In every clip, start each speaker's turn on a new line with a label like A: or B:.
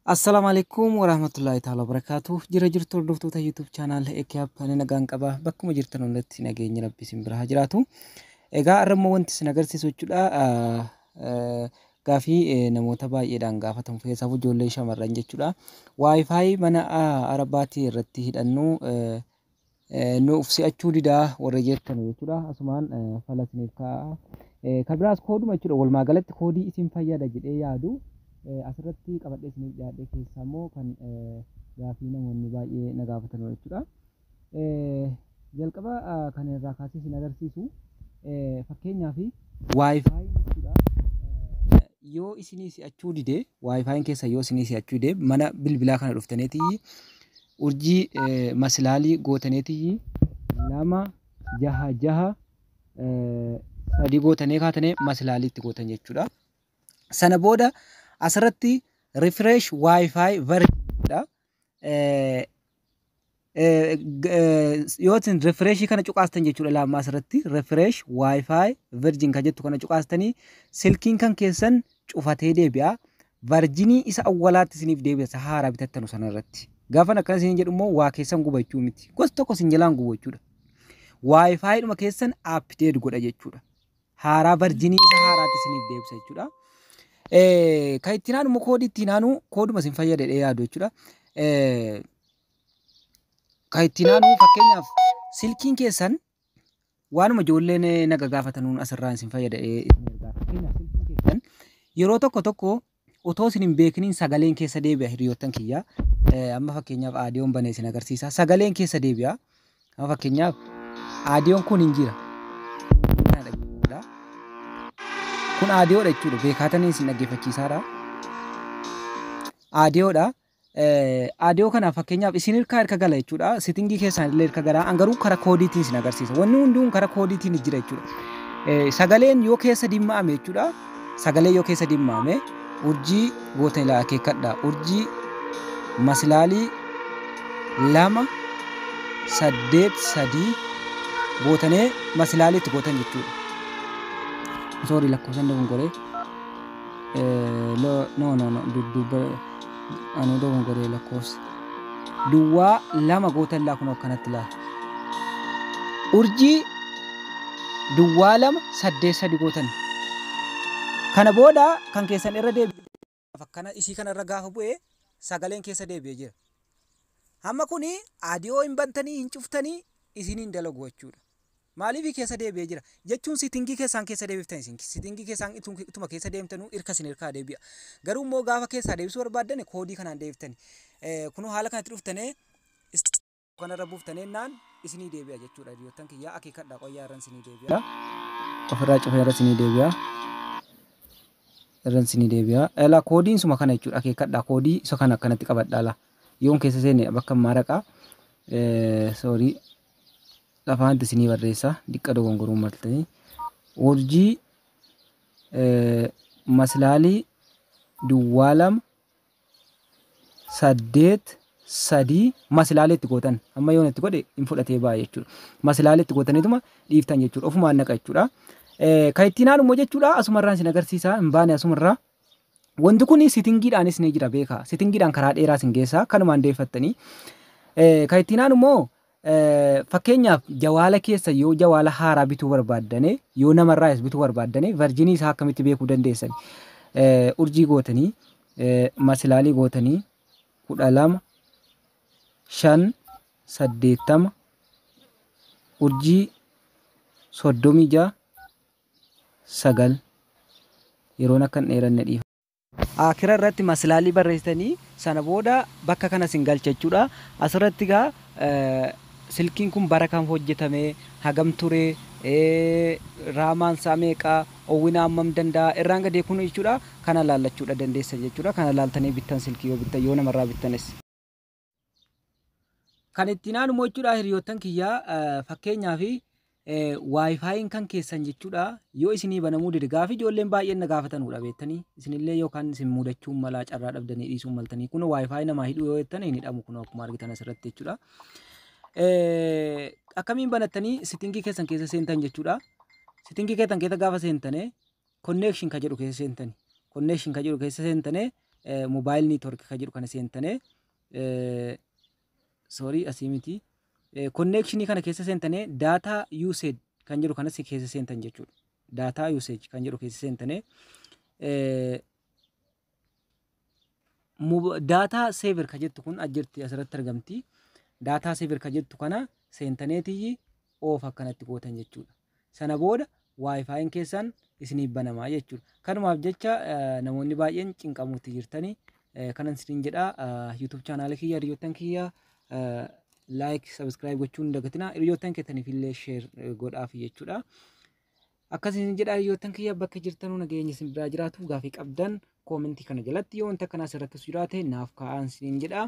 A: Assalamualaikum warahmatullahi ta'ala wabarakatuh. Jirtu hordoftoota YouTube channel Ekiyaab ani nagaan qaba. Bakkuma jirtan hundatti nageenya Rabbii isin bira haa jiraatu. Egaa har'ammoo wanti isin agarsiisu jechuudha. Gaafii namoota baay'eedhaan gaafatamu keessaa ijoollee shamarran jechuudha. Wi-Fi mana Arabaatii irratti hidhannu nuuf si'achuu didaa warra jettan jechuudha. Asumaan falasniif ka'a. Kabiraas kooduma jechuudha. Walumaa galatti koodii isin fayyada jedhee yaadu. Asirratti qabadhee isiniif dhiyaadhe keessaa immoo kan gaafii namoonni baay'ee na gaafatan jechuudha. Jalqaba kan irraa kaasee isin agarsiisu fakkeenyaaf Wi-Fi jechuudha. Yoo isinii si'achuu dide Wi-Fiin keessa yoo isinii si'achuu dide mana bilbilaa kana dhuftaniiti urjii masilaalii gootaniiti 266 sadii gootanii kaatanii masilaaliitti gootan jechuudha. Sana booda asirratti refresh Wi-Fi version yoo isin refresh kana cuqaastan jechuudha. Lamma asirratti refresh Wi-Fi version kan jettu kana cuqaastanii silkiin kan keessan cufatee deebi'a. Versionii isa awwalaatti isiniif deebi'a haaraa bitattanu sanarratti. Gaafa akkana isin jedhu immoo waa keessan gubachuu miti. Gosa tokko isin jalaan gubu jechuudha. Wi-Fi dhuma keessan update godha jechuudha. Haaraa versionii isa haaraatti isiniif deebisa jechuudha. Kan itti naanu koodii itti naanu kooduma isin fayyadee yaadu jechuudha. Kan itti naanu fakkeenyaaf silkiin keessan waanuma ijoolleen naga gaafatanuun asirraan isin fayyadee isin ergaa. Fakkeenyaaf silkiin keessan yeroo tokko otoo isin hin beekiniin sagaleen keessa deebi'a hiriyoottan kiyya. Amma fakkeenyaaf aadiyoon banee isin agarsiisa. Sagaleen keessa deebi'a. Amma fakkeenyaaf aadiyoon kun hin jira. Kun aadiyoodha jechuudha. Beekaatanii isin dhaggeeffachiisaadha. Aadiyoodha. Aadiyoo kana fakkeenyaaf isin hirka gala jechuudha. Sitingii keessaan illee hirka galaa. Garuu karaa koodiitiin isin agarsiisa. Wanni hunduun karaa koodiitiin jira jechuudha. Sagaleen yoo keessa dimma'ame jechuudha. Sagalee yoo keessa dimma'ame urjii goota ilaa akeekkadha. Urjii masilaalii 283 gootanee masilaaliitti gootan jechuudha. Sorry lakkoofsan dogongoree no dudduuba anu dogongoree lakkoofsa duwwaa 2 gootan laa kun akkanatti laa urjii duwwaa 283 gootan kana booda kan keessan irra deebi'e fakkana isii kana irra gaafa bu'ee sagaleen keessa deebi'ee jira. Hamma kuni aadiyoo hin bantanii hin cuftanii isiniin dalagu jechuudha. Maaliif keessa deebi'ee jira jechuun sitingii keessaan keessa deebiftan isin sitingii keessaan ituma keessa deemtanuu hirka isin hirkaa deebi'a. Garuu immoo gaafa keessaa deebisuu barbaaddan koodii kanaan deebiftani. Kunoo haala kanatti dhuftanii kanarra buuftanii naan isinii deebi'a jechuudha. Hiriyoottan kiyyaa akeekkadhaa qoyyaa irraan isinii deebi'a. Ofirraa cufee irra isinii deebi'a. Irraan isinii deebi'a. Elaa koodiin suma kana jechuudha. Akeekkadhaa koodii isa kana akkanatti qabadhaa. Yoon keessa seenne bakka maaraqa sorry. Lafaanti isinii barreessa diqqa dogongoruu maltanii urjii masilaalii duwwaa 283 masilaaliitti gootan amma yoon itti godhe hin fudhatee baay'ee jechuudha. Masilaaliitti gootaniituma dhiiftan jechuudha. Ofumaan naqa jechuudha. Kan ittiin aanummoo jechuudha. Asumarraan isin agarsiisa hin baane asumarraa. Wanti kun sitingiidhaanis ni jira beekaa. Sitingiidhaan karaa dheeraa isin geessaa kanumaan deeffattanii. Kan ittiin aanummoo fakkeenyaaf jawaala keessa yoo jawaala haaraa bituu barbaaddane yoo namarraas bituu barbaaddane verjinii isaa akkamitti beekuu dandeessan urjii gootanii masilaalii gootanii 12 5 80 urjii 36 9 yeroon akkan dheeranne dhiifa. Akira irratti masilaalii barreessitanii sana booda bakka kana isin galcha jechuudha. Asirratti gaa silkiin kun bara kam hojjetame hagam ture raamaan isaa meeqa owwina hammam danda'a irraan gadee kun jechuudha. Kana laallachuudha dandeessa jechuudha. Kana laaltanii bittan silkii yoo bittan yoo namarraa bittanis. Kan ittiin aanumoo jechuudha hiriyoottan kiyyaa fakkeenyaaf Wi-Fiin kan keessan jechuudha. Yoo isinii banamuu dide gaafi ijoolleen baay'een na gaafatanudha beektanii isinillee yookaan isin mudachuun malaa carraa dhabdanii dhiisuun maltanii kun Wi-Fi namaa hidhuu yoo jettan hin hidhamu kun akkuma argitan asirratti jechuudha. Akkamiin banattanii sitingii keessan keessa seentan jechuudha. Sitingii keessan keessa gaafa seentane connection ka jedhu keessa seentani. Connection ka jedhu keessa seentane mobile network kan jedhu kana seentanii sorry asii miti connection kana keessa seentanii data usage kan jedhu kanas keessa seentan jechuudha. Data usage kan jedhu keessa seentanii data saver kan jettu kun ajjirti asirratti argamti. Data saver kan jettu kana seentaneetii of akkanatti gootan jechuudha. Sana booda wifi keessan isiniif banamaa jechuudha. Kanumaaf jecha namoonni baay'een cinqamuutti jirtanii kanan isiniin jedha YouTube channel kiyya hiriyoottan kiyya like subscribe gochuun hin dagatinaa. Hiriyoottan keessaniif illee share godhaaf jechuudha. Akkasiin jedha hiriyoottan kiyya bakka jirtanuu nageenya isin biraa jiraatu gaafii qabdan koomentii kana jalatti yoo wanta kana asirratti jiraate naaf kaa'aa isiniin jedha.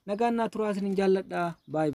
A: Nagaan naa turaa isiniin jaalladha. Bye.